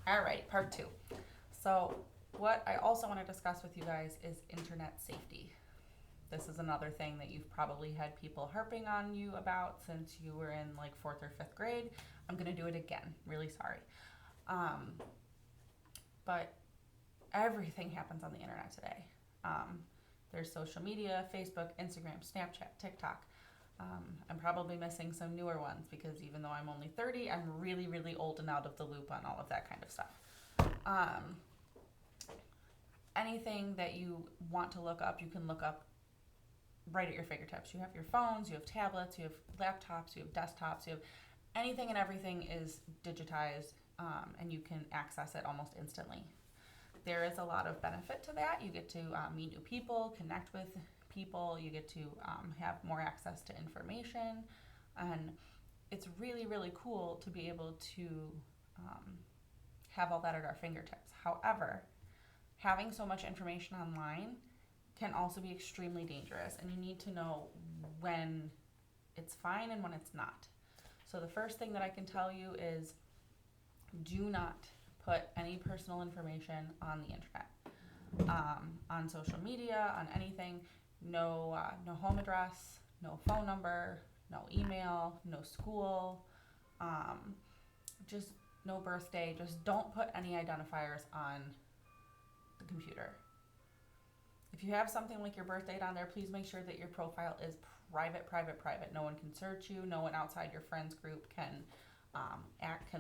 All right, part two. So, what I also want to discuss with you guys is internet safety. This is another thing that you've probably had people harping on you about since you were in like fourth or fifth grade. I'm going to do it again. Really sorry. Um, but everything happens on the internet today. Um, there's social media, Facebook, Instagram, Snapchat, TikTok. I'm probably missing some newer ones because even though I'm only 30, I'm really, really old and out of the loop on all of that kind of stuff. Um, Anything that you want to look up, you can look up right at your fingertips. You have your phones, you have tablets, you have laptops, you have desktops, you have anything and everything is digitized, and you can access it almost instantly. There is a lot of benefit to that. You get to meet new people, connect with people, you get to have more access to information, and it's really, really cool to be able to um, have all that at our fingertips. However, having so much information online can also be extremely dangerous, and you need to know when it's fine and when it's not. So, the first thing that I can tell you is do not put any personal information on the internet, on social media, on anything. No home address, no phone number, no email, no school, um, just no birthday. Just don't put any identifiers on the computer. If you have something like your birth date on there, please make sure that your profile is private, private, private. No one can search you. No one outside your friends group can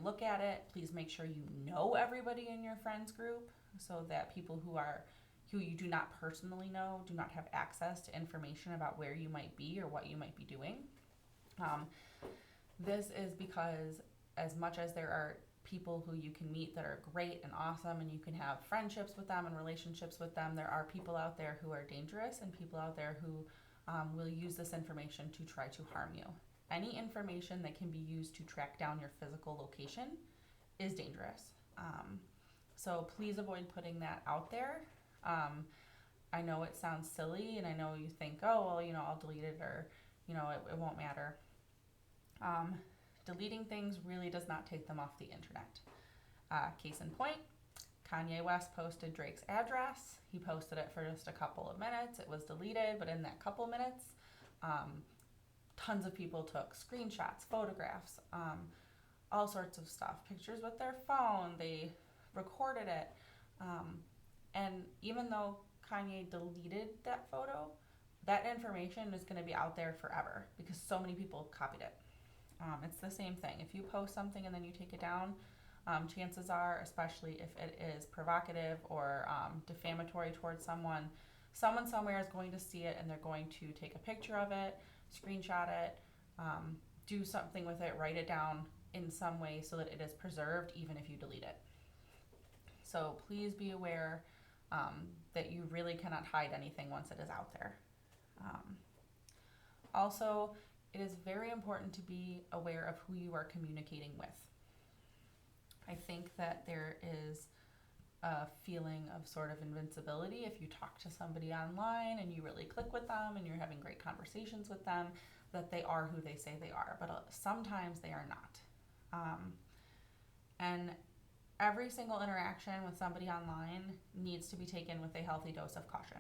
look at it. Please make sure you know everybody in your friends group so that people who you do not personally know do not have access to information about where you might be or what you might be doing. Um, this is because as much as there are people who you can meet that are great and awesome and you can have friendships with them and relationships with them, there are people out there who are dangerous and people out there who will use this information to try to harm you. Any information that can be used to track down your physical location is dangerous. So please avoid putting that out there. I know it sounds silly and I know you think, oh, well, I'll delete it or, it won't matter. Um, Deleting things really does not take them off the internet. Case in point, Kanye West posted Drake's address. He posted it for just a couple of minutes. It was deleted, but in that couple minutes, um, tons of people took screenshots, photographs, all sorts of stuff, pictures with their phone. They recorded it. Um, and even though Kanye deleted that photo, that information is going to be out there forever because so many people copied it. It's the same thing. If you post something and then you take it down, chances are, especially if it is provocative or defamatory towards someone, someone somewhere is going to see it and they're going to take a picture of it, screenshot it, do something with it, write it down in some way so that it is preserved even if you delete it. So please be aware that you really cannot hide anything once it is out there. Um, Also, it is very important to be aware of who you are communicating with. I think that there is a feeling of sort of invincibility if you talk to somebody online and you really click with them and you're having great conversations with them, that they are who they say they are, but sometimes they are not. And every single interaction with somebody online needs to be taken with a healthy dose of caution.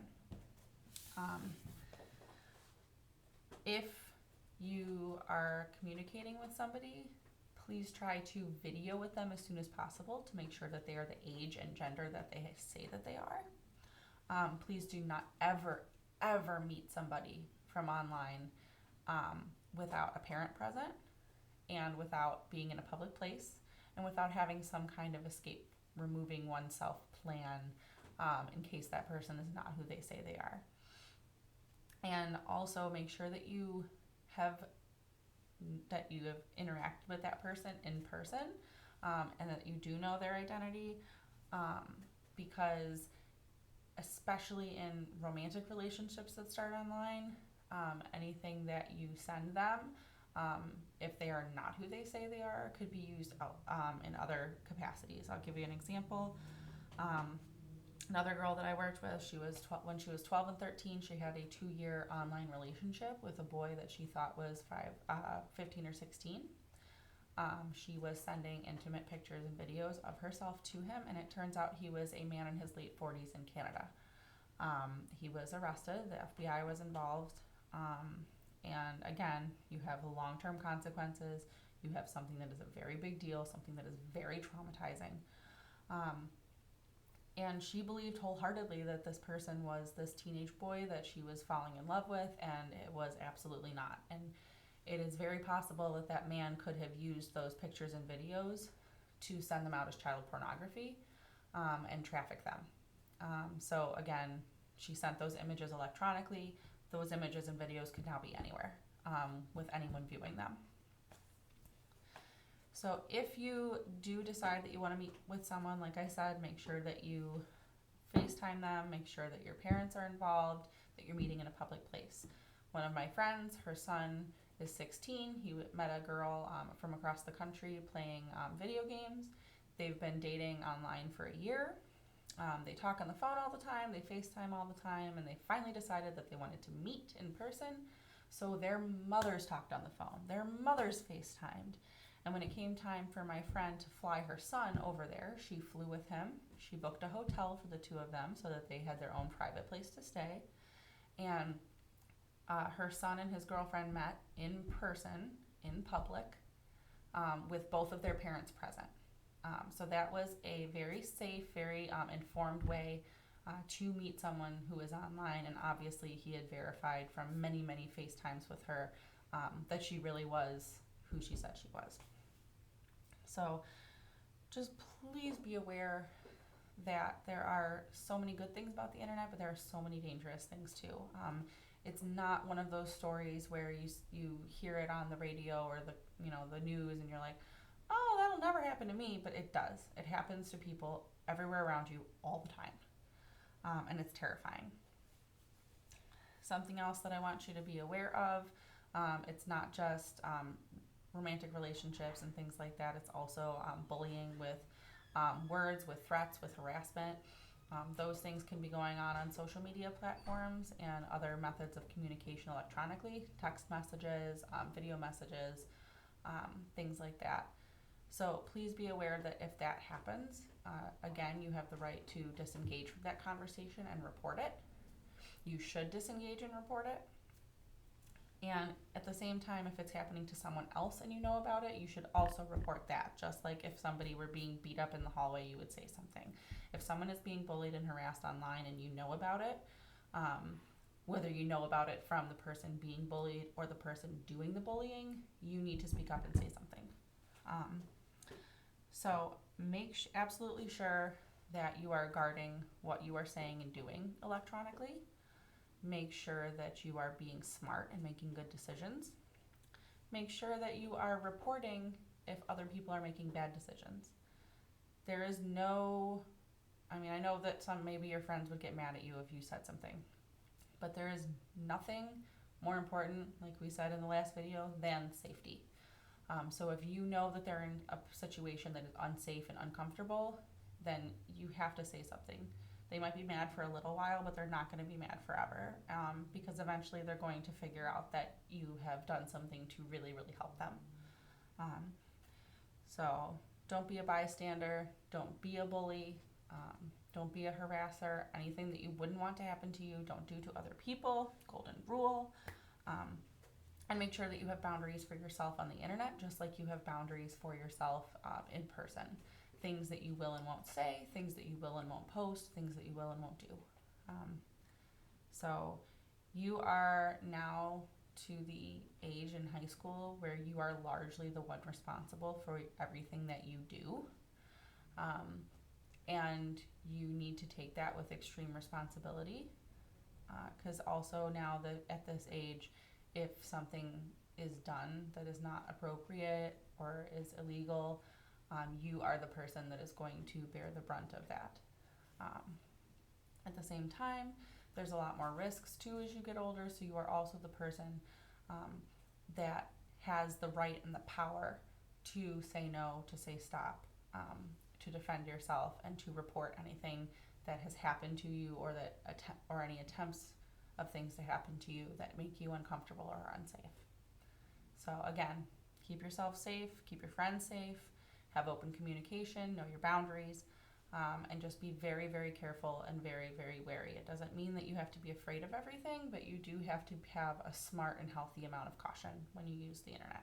Um, if you are communicating with somebody, please try to video with them as soon as possible to make sure that they are the age and gender that they say that they are. Please do not ever, ever meet somebody from online without a parent present and without being in a public place and without having some kind of escape removing oneself plan in case that person is not who they say they are. And also make sure that you have interacted with that person in person, and that you do know their identity, because especially in romantic relationships that start online, anything that you send them, if they are not who they say they are, could be used in other capacities. I'll give you an example. Another girl that I worked with, when she was 12 and 13, she had a 2-year online relationship with a boy that she thought was 15 or 16. She was sending intimate pictures and videos of herself to him, and it turns out he was a man in his late 40s in Canada. He was arrested, the FBI was involved, and again, you have long-term consequences. You have something that is a very big deal, something that is very traumatizing. And she believed wholeheartedly that this person was this teenage boy that she was falling in love with, and it was absolutely not. And it is very possible that that man could have used those pictures and videos to send them out as child pornography, and traffic them. So again, she sent those images electronically. Those images and videos could now be anywhere, with anyone viewing them. So if you do decide that you want to meet with someone, like I said, make sure that you FaceTime them, make sure that your parents are involved, that you're meeting in a public place. One of my friends, her son is 16. He met a girl from across the country playing video games. They've been dating online for a year. They talk on the phone all the time, they FaceTime all the time, and they finally decided that they wanted to meet in person. So their mothers talked on the phone, their mothers FaceTimed. And when it came time for my friend to fly her son over there, she flew with him. She booked a hotel for the two of them so that they had their own private place to stay. And her son and his girlfriend met in person, in public, with both of their parents present. So that was a very safe, very informed way to meet someone who is online. And obviously he had verified from many, many FaceTimes with her that she really was who she said she was. So just please be aware that there are so many good things about the internet, but there are so many dangerous things too. It's not one of those stories where you hear it on the radio or the news and you're like, oh, that'll never happen to me, but it does. It happens to people everywhere around you all the time, and it's terrifying. Something else that I want you to be aware of, it's not just romantic relationships and things like that. It's also bullying with words, with threats, with harassment. Those things can be going on social media platforms and other methods of communication electronically, text messages, video messages, things like that. So please be aware that if that happens, again, you have the right to disengage from that conversation and report it. You should disengage and report it. And at the same time, if it's happening to someone else and you know about it, you should also report that. Just like if somebody were being beat up in the hallway, you would say something. If someone is being bullied and harassed online and you know about it, whether you know about it from the person being bullied or the person doing the bullying, you need to speak up and say something. So make absolutely sure that you are guarding what you are saying and doing electronically. Make sure that you are being smart and making good decisions. Make sure that you are reporting if other people are making bad decisions. There is I know that maybe your friends would get mad at you if you said something, but there is nothing more important, like we said in the last video, than safety. So if you know that they're in a situation that is unsafe and uncomfortable, then you have to say something. They might be mad for a little while, but they're not going to be mad forever, because eventually they're going to figure out that you have done something to really, really help them. So don't be a bystander. Don't be a bully. Don't be a harasser. Anything that you wouldn't want to happen to you, don't do to other people. Golden rule. And make sure that you have boundaries for yourself on the internet, just like you have boundaries for yourself in person. Things that you will and won't say, things that you will and won't post, things that you will and won't do. So you are now to the age in high school where you are largely the one responsible for everything that you do. And you need to take that with extreme responsibility, because also now that at this age, if something is done that is not appropriate or is illegal, you are the person that is going to bear the brunt of that. At the same time, there's a lot more risks too as you get older, so you are also the person that has the right and the power to say no, to say stop, to defend yourself, and to report anything that has happened to you or or any attempts of things to happen to you that make you uncomfortable or unsafe. So again, Keep yourself safe, keep your friends safe, have open communication, know your boundaries, and just be very, very careful and very, very wary. It doesn't mean that you have to be afraid of everything, but you do have to have a smart and healthy amount of caution when you use the internet.